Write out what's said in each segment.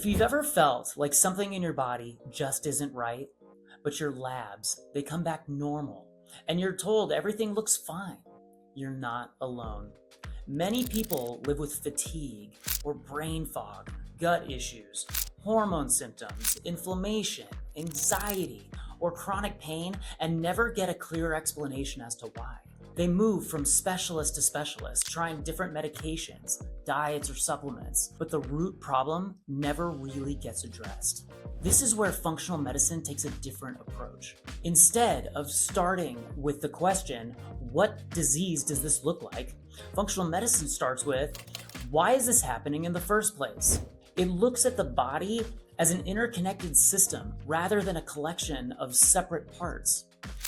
If you've ever felt like something in your body just isn't right, but your labs, they come back normal, and you're told everything looks fine, you're not alone. Many people live with fatigue or brain fog, gut issues, hormone symptoms, inflammation, anxiety, or chronic pain and never get a clear explanation as to why. They move from specialist to specialist, trying different medications, diets, or supplements, but the root problem never really gets addressed. This is where functional medicine takes a different approach. Instead of starting with the question, what disease does this look like? Functional medicine starts with, why is this happening in the first place? It looks at the body as an interconnected system rather than a collection of separate parts.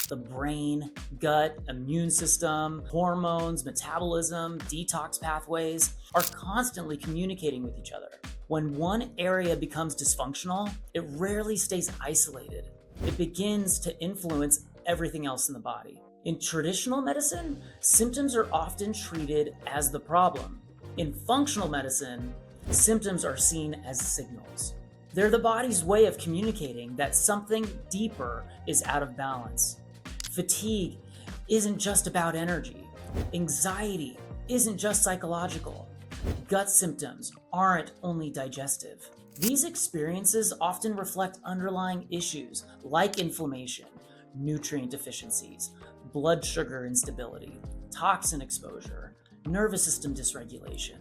The brain, gut, immune system, hormones, metabolism, detox pathways are constantly communicating with each other. When one area becomes dysfunctional, it rarely stays isolated. It begins to influence everything else in the body. In traditional medicine, symptoms are often treated as the problem. In functional medicine, symptoms are seen as signals. They're the body's way of communicating that something deeper is out of balance. Fatigue isn't just about energy. Anxiety isn't just psychological. Gut symptoms aren't only digestive. These experiences often reflect underlying issues like inflammation, nutrient deficiencies, blood sugar instability, toxin exposure, nervous system dysregulation,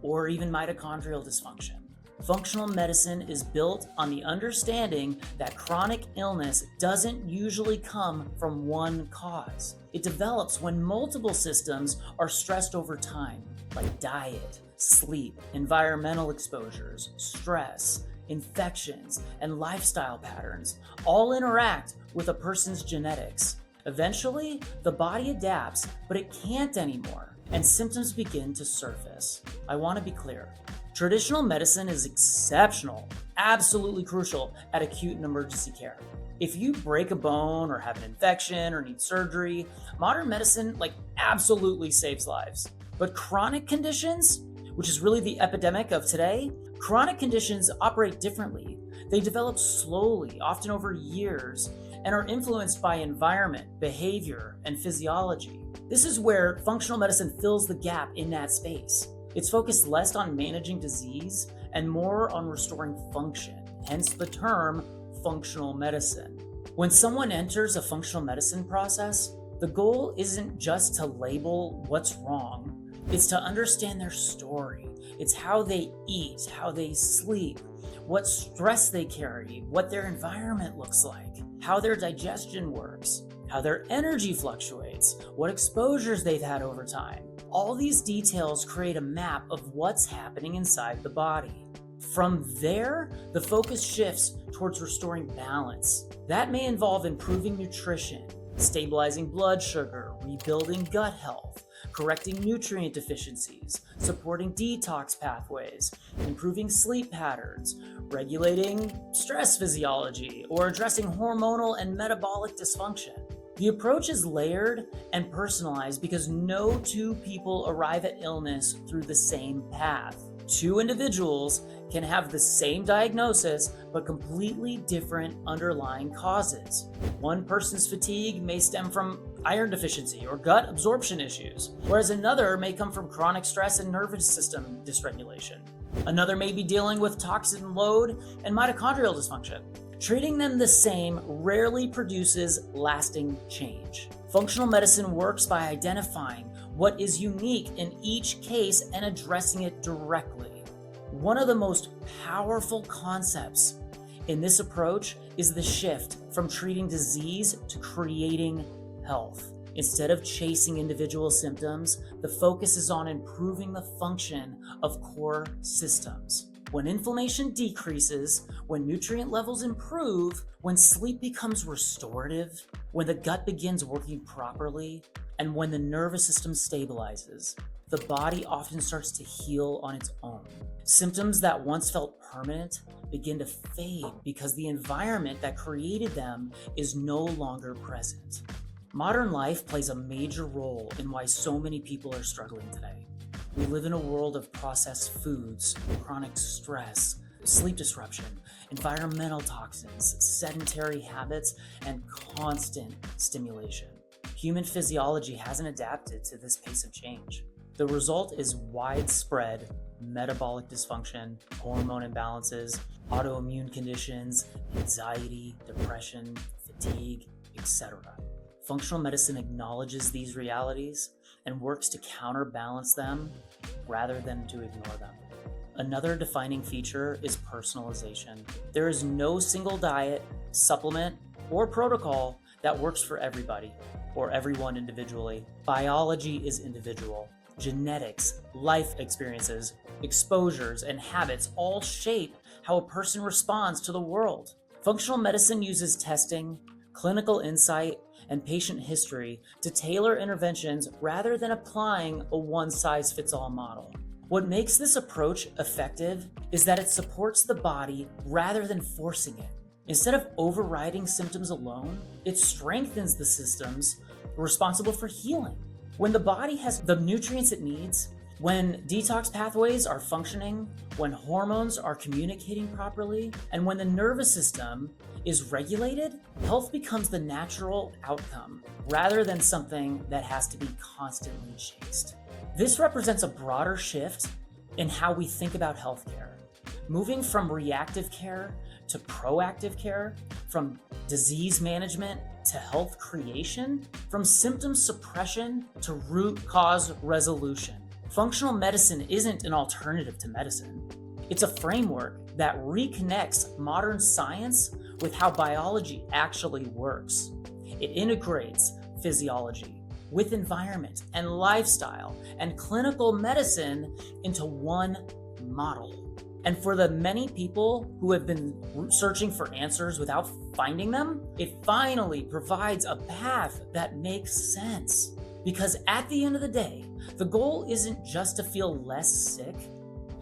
or even mitochondrial dysfunction. Functional medicine is built on the understanding that chronic illness doesn't usually come from one cause. It develops when multiple systems are stressed over time, like diet, sleep, environmental exposures, stress, infections, and lifestyle patterns all interact with a person's genetics. Eventually, the body adapts, but it can't anymore, and symptoms begin to surface. I want to be clear. Traditional medicine is exceptional, absolutely crucial at acute and emergency care. If you break a bone or have an infection or need surgery, modern medicine absolutely saves lives. But chronic conditions, which is really the epidemic of today, chronic conditions operate differently. They develop slowly, often over years, and are influenced by environment, behavior, and physiology. This is where functional medicine fills the gap in that space. It's focused less on managing disease and more on restoring function, hence the term functional medicine. When someone enters a functional medicine process, the goal isn't just to label what's wrong, it's to understand their story. It's how they eat, how they sleep, what stress they carry, what their environment looks like, how their digestion works, how their energy fluctuates, what exposures they've had over time. All these details create a map of what's happening inside the body. From there, the focus shifts towards restoring balance. That may involve improving nutrition, stabilizing blood sugar, rebuilding gut health, correcting nutrient deficiencies, supporting detox pathways, improving sleep patterns, regulating stress physiology, or addressing hormonal and metabolic dysfunction. The approach is layered and personalized because no two people arrive at illness through the same path. Two individuals can have the same diagnosis but completely different underlying causes. One person's fatigue may stem from iron deficiency or gut absorption issues, whereas another may come from chronic stress and nervous system dysregulation. Another may be dealing with toxin load and mitochondrial dysfunction. Treating them the same rarely produces lasting change. Functional medicine works by identifying what is unique in each case and addressing it directly. One of the most powerful concepts in this approach is the shift from treating disease to creating health. Instead of chasing individual symptoms, the focus is on improving the function of core systems. When inflammation decreases, when nutrient levels improve, when sleep becomes restorative, when the gut begins working properly, and when the nervous system stabilizes, the body often starts to heal on its own. Symptoms that once felt permanent begin to fade because the environment that created them is no longer present. Modern life plays a major role in why so many people are struggling today. We live in a world of processed foods, chronic stress, sleep disruption, environmental toxins, sedentary habits, and constant stimulation. Human physiology hasn't adapted to this pace of change. The result is widespread metabolic dysfunction, hormone imbalances, autoimmune conditions, anxiety, depression, fatigue, etc. Functional medicine acknowledges these realities and works to counterbalance them rather than to ignore them. Another defining feature is personalization. There is no single diet, supplement, or protocol that works for everybody or everyone individually. Biology is individual. Genetics, life experiences, exposures, and habits all shape how a person responds to the world. Functional medicine uses testing, clinical insight, and patient history to tailor interventions rather than applying a one-size-fits-all model. What makes this approach effective is that it supports the body rather than forcing it. Instead of overriding symptoms alone, it strengthens the systems responsible for healing. When the body has the nutrients it needs, when detox pathways are functioning, when hormones are communicating properly, and when the nervous system is regulated, health becomes the natural outcome rather than something that has to be constantly chased. This represents a broader shift in how we think about healthcare, moving from reactive care to proactive care, from disease management to health creation, from symptom suppression to root cause resolution. Functional medicine isn't an alternative to medicine. It's a framework that reconnects modern science with how biology actually works. It integrates physiology with environment and lifestyle and clinical medicine into one model. And for the many people who have been searching for answers without finding them, it finally provides a path that makes sense. Because at the end of the day, the goal isn't just to feel less sick.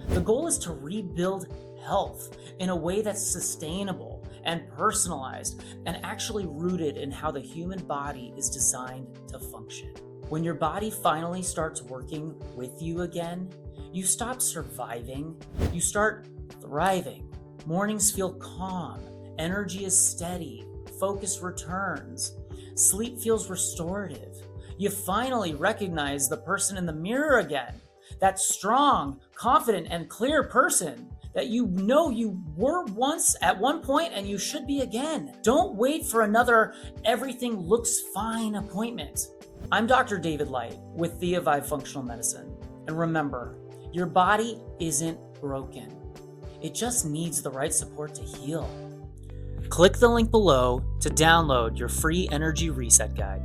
The goal is to rebuild health in a way that's sustainable and personalized and actually rooted in how the human body is designed to function. When your body finally starts working with you again, you stop surviving, you start thriving. Mornings feel calm, energy is steady, focus returns, sleep feels restorative. You finally recognize the person in the mirror again, that strong, confident, and clear person that you know you were once at one point and you should be again. Don't wait for another everything looks fine appointment. I'm Dr. David Light with Theavive Functional Medicine. And remember, your body isn't broken. It just needs the right support to heal. Click the link below to download your free energy reset guide.